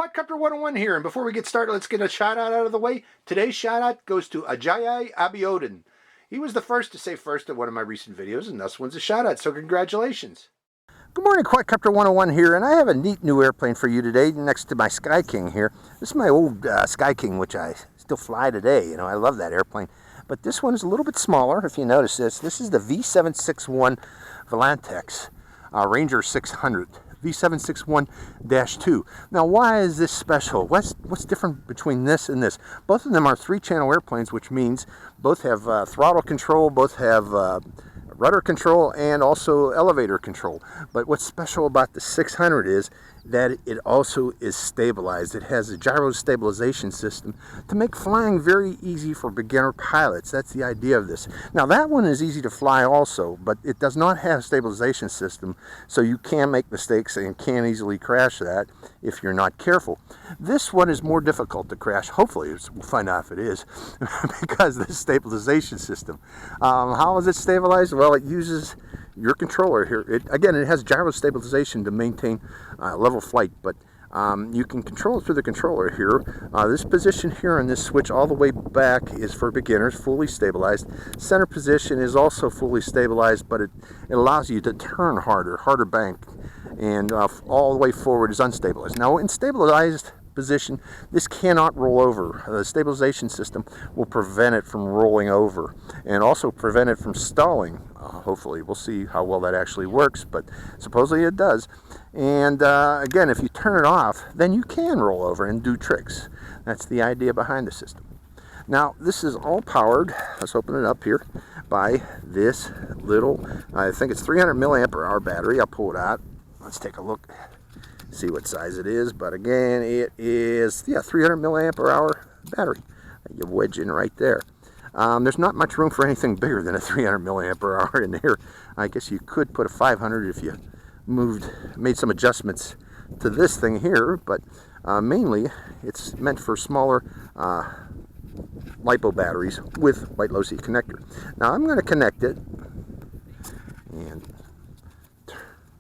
Quadcopter 101 here, and before we get started, let's get a shout out of the way. Today's shout out goes to Ajayi Abiodun. He was the first to say first at one of my recent videos, and thus wins a shout out, so congratulations. Good morning, Quadcopter 101 here, and I have a neat new airplane for you today next to my Sky King here. This is my old Sky King, which I still fly today. You know, I love that airplane. But this one is a little bit smaller, if you notice this. This is the V761 Volantex Ranger 600. V761-2. Now, why is this special? What's different between this and this? Both of them are 3-channel airplanes, which means both have throttle control, both have rudder control, and also elevator control. But what's special about the 600 is that it also is stabilized. It has a gyro stabilization system to make flying very easy for beginner pilots. That's the idea of this. Now, that one is easy to fly also, but it does not have a stabilization system, so you can make mistakes and can easily crash that if you're not careful. This one is more difficult to crash. Hopefully, we'll find out if it is, because of the stabilization system. How is it stabilized? Well, it uses your controller here. Again, it has gyro stabilization to maintain level flight, but you can control it through the controller here. This position here and this switch all the way back is for beginners, fully stabilized. Center position is also fully stabilized, but it allows you to turn harder bank, and all the way forward is unstabilized. Now, in stabilized position, this cannot roll over. The stabilization system will prevent it from rolling over and also prevent it from stalling. Hopefully, we'll see how well that actually works, but supposedly it does. And again, if you turn it off, then you can roll over and do tricks. That's the idea behind the system. Now, this is all powered, let's open it up here, by this little, I think it's 300 milliamp hour battery. I'll pull it out. Let's take a look, see what size it is. But again, it is 300 milliamp hour battery. You wedge in right there. There's not much room for anything bigger than a 300 milliamp hour in here. I guess you could put a 500 if you made some adjustments to this thing here, but mainly it's meant for smaller LiPo batteries with white low C connector. Now, I'm going to connect it and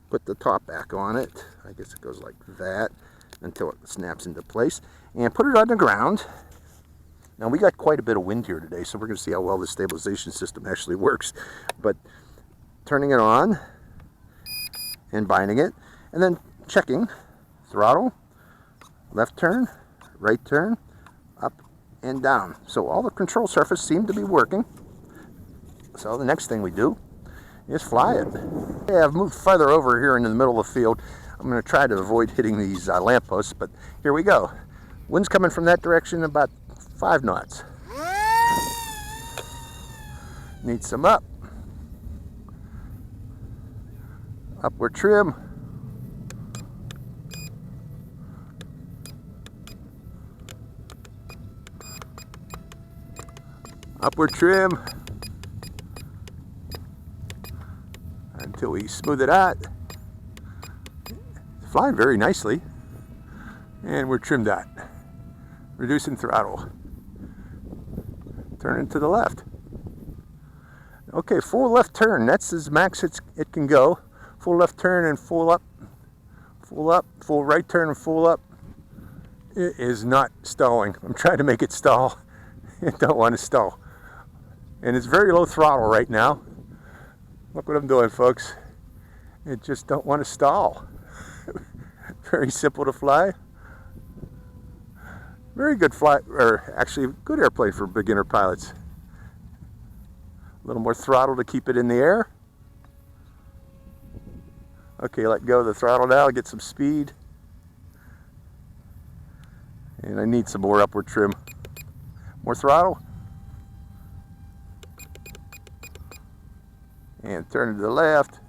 put the top back on it. I guess it goes like that until it snaps into place, and put it on the ground. Now, we got quite a bit of wind here today, so we're going to see how well the stabilization system actually works. But turning it on and binding it, and then checking throttle, left turn, right turn, up and down. So all the control surface seem to be working. So the next thing we do is fly it. Yeah, I've moved farther over here into the middle of the field. I'm going to try to avoid hitting these lampposts, but here we go. Wind's coming from that direction, about 5 knots. Need some upward trim. Upward trim until we smooth it out. It's flying very nicely, and we're trimmed out. Reducing throttle. Turning to the left. Okay, full left turn. That's as max it can go. Full left turn and full up, full right turn and full up. It is not stalling. I'm trying to make it stall. I don't want to stall. And it's very low throttle right now. Look what I'm doing, folks. It just don't want to stall. Very simple to fly. Very good flight, or actually good airplane for beginner pilots. A little more throttle to keep it in the air. Okay, let go of the throttle now, get some speed. And I need some more upward trim. More throttle. And turn to the left.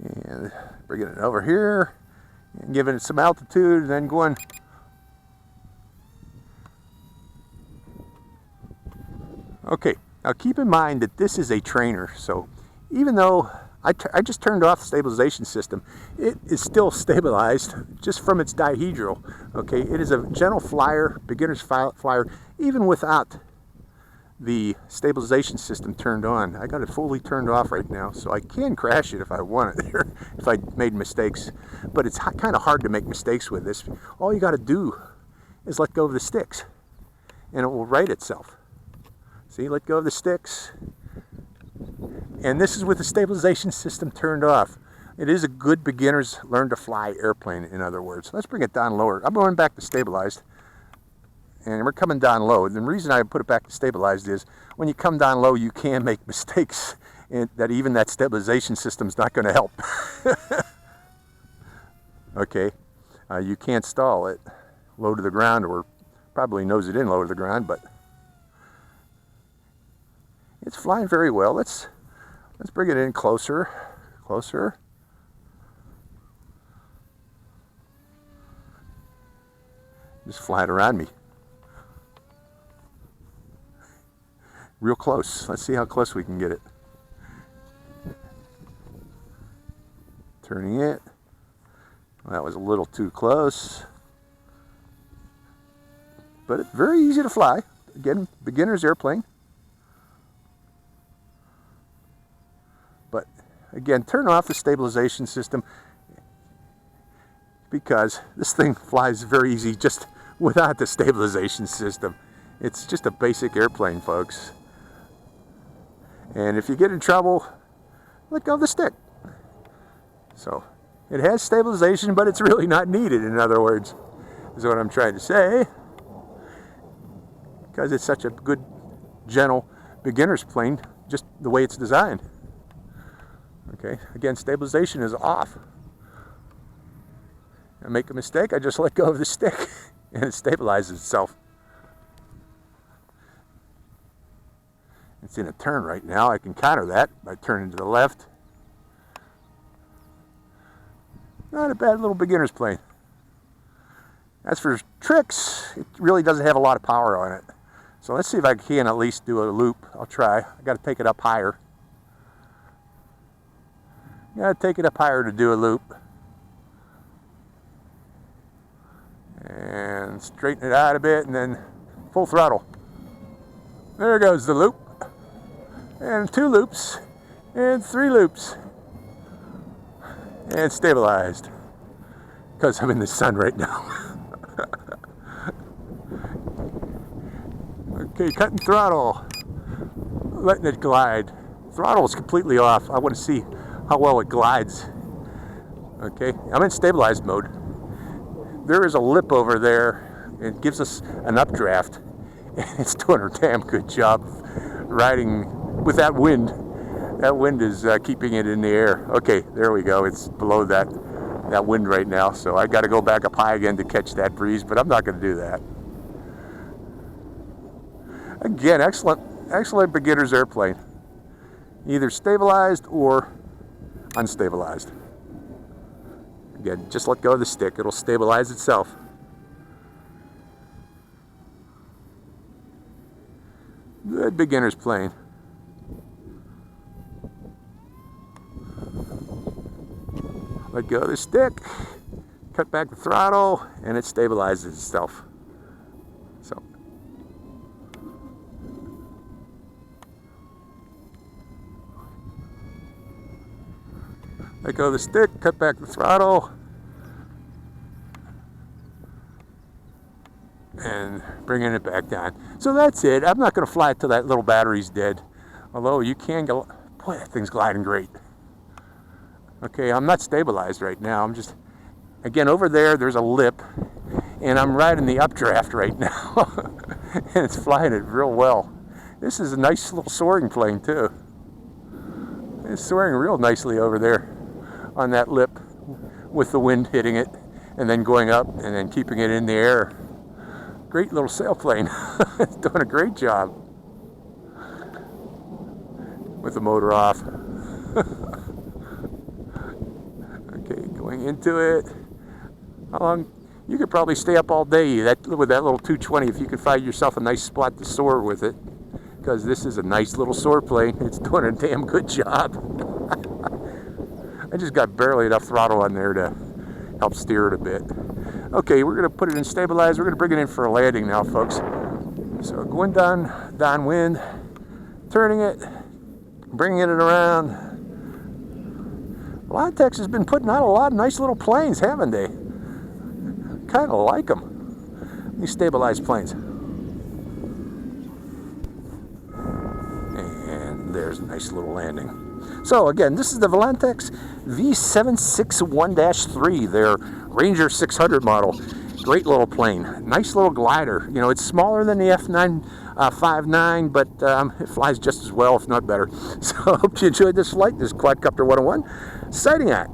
And bringing it over here and giving it some altitude, and then going. Okay, now keep in mind that this is a trainer, so even though I just turned off the stabilization system, it is still stabilized just from its dihedral. Okay, it is a gentle flyer, beginner's flyer, even without the stabilization system turned on. I got it fully turned off right now, so I can crash it if I wanted there, if I made mistakes. But it's kind of hard to make mistakes with this. All you got to do is let go of the sticks, and it will right itself. See, let go of the sticks. And this is with the stabilization system turned off. It is a good beginner's learn to fly airplane, in other words. Let's bring it down lower. I'm going back to stabilized. And we're coming down low. And the reason I put it back to stabilized is when you come down low, you can make mistakes and that even that stabilization system's not going to help. Okay, you can't stall it low to the ground, or probably nose it in low to the ground, but it's flying very well. Let's bring it in closer, closer. Just fly it around me. Real close. Let's see how close we can get it. Turning it. Well, that was a little too close. But it's very easy to fly. Again, beginner's airplane. But again, turn off the stabilization system, because this thing flies very easy just without the stabilization system. It's just a basic airplane, folks. And if you get in trouble, let go of the stick. So it has stabilization, but it's really not needed, in other words, is what I'm trying to say. Because it's such a good, gentle beginner's plane, just the way it's designed. Okay, again, stabilization is off. I make a mistake, I just let go of the stick and it stabilizes itself. It's in a turn right now. I can counter that by turning to the left. Not a bad little beginner's plane. As for tricks, it really doesn't have a lot of power on it. So let's see if I can at least do a loop. I'll try. I got to take it up higher. Got to take it up higher to do a loop. And straighten it out a bit, and then full throttle. There goes the loop. And 2 loops, and 3 loops, and stabilized, because I'm in the sun right now. Okay, cutting throttle, letting it glide. Throttle is completely off. I want to see how well it glides. Okay, I'm in stabilized mode. There is a lip over there. It gives us an updraft, and it's doing a damn good job riding with that wind. That wind is keeping it in the air. Okay, there we go. It's below that wind right now, so I got to go back up high again to catch that breeze, but I'm not going to do that. Again, excellent beginner's airplane. Either stabilized or unstabilized. Again, just let go of the stick. It'll stabilize itself. Good beginner's plane. Let go of the stick, cut back the throttle, and it stabilizes itself. So, let go of the stick, cut back the throttle, and bringing it back down. So that's it. I'm not going to fly it till that little battery's dead. Although you can go, boy, that thing's gliding great. Okay, I'm not stabilized right now. I'm just, again, over there's a lip, and I'm riding the updraft right now. And it's flying it real well. This is a nice little soaring plane too. It's soaring real nicely over there on that lip with the wind hitting it and then going up and then keeping it in the air. Great little sailplane. It's doing a great job with the motor off. Okay, going into it. How long? You could probably stay up all day with that little 220 if you could find yourself a nice spot to soar with it, because this is a nice little soar plane. It's doing a damn good job. I just got barely enough throttle on there to help steer it a bit. Okay, we're going to put it in stabilized. We're going to bring it in for a landing now, folks. So going down downwind, turning it, bringing it around. Volantex has been putting out a lot of nice little planes, haven't they? Kind of like them. These stabilized planes. And there's a nice little landing. So again, this is the Volantex V761-3, their Ranger 600 model. Great little plane, nice little glider. You know, it's smaller than the F959, but it flies just as well, if not better. So I hope you enjoyed this flight. This is Quadcopter 101, sighting at.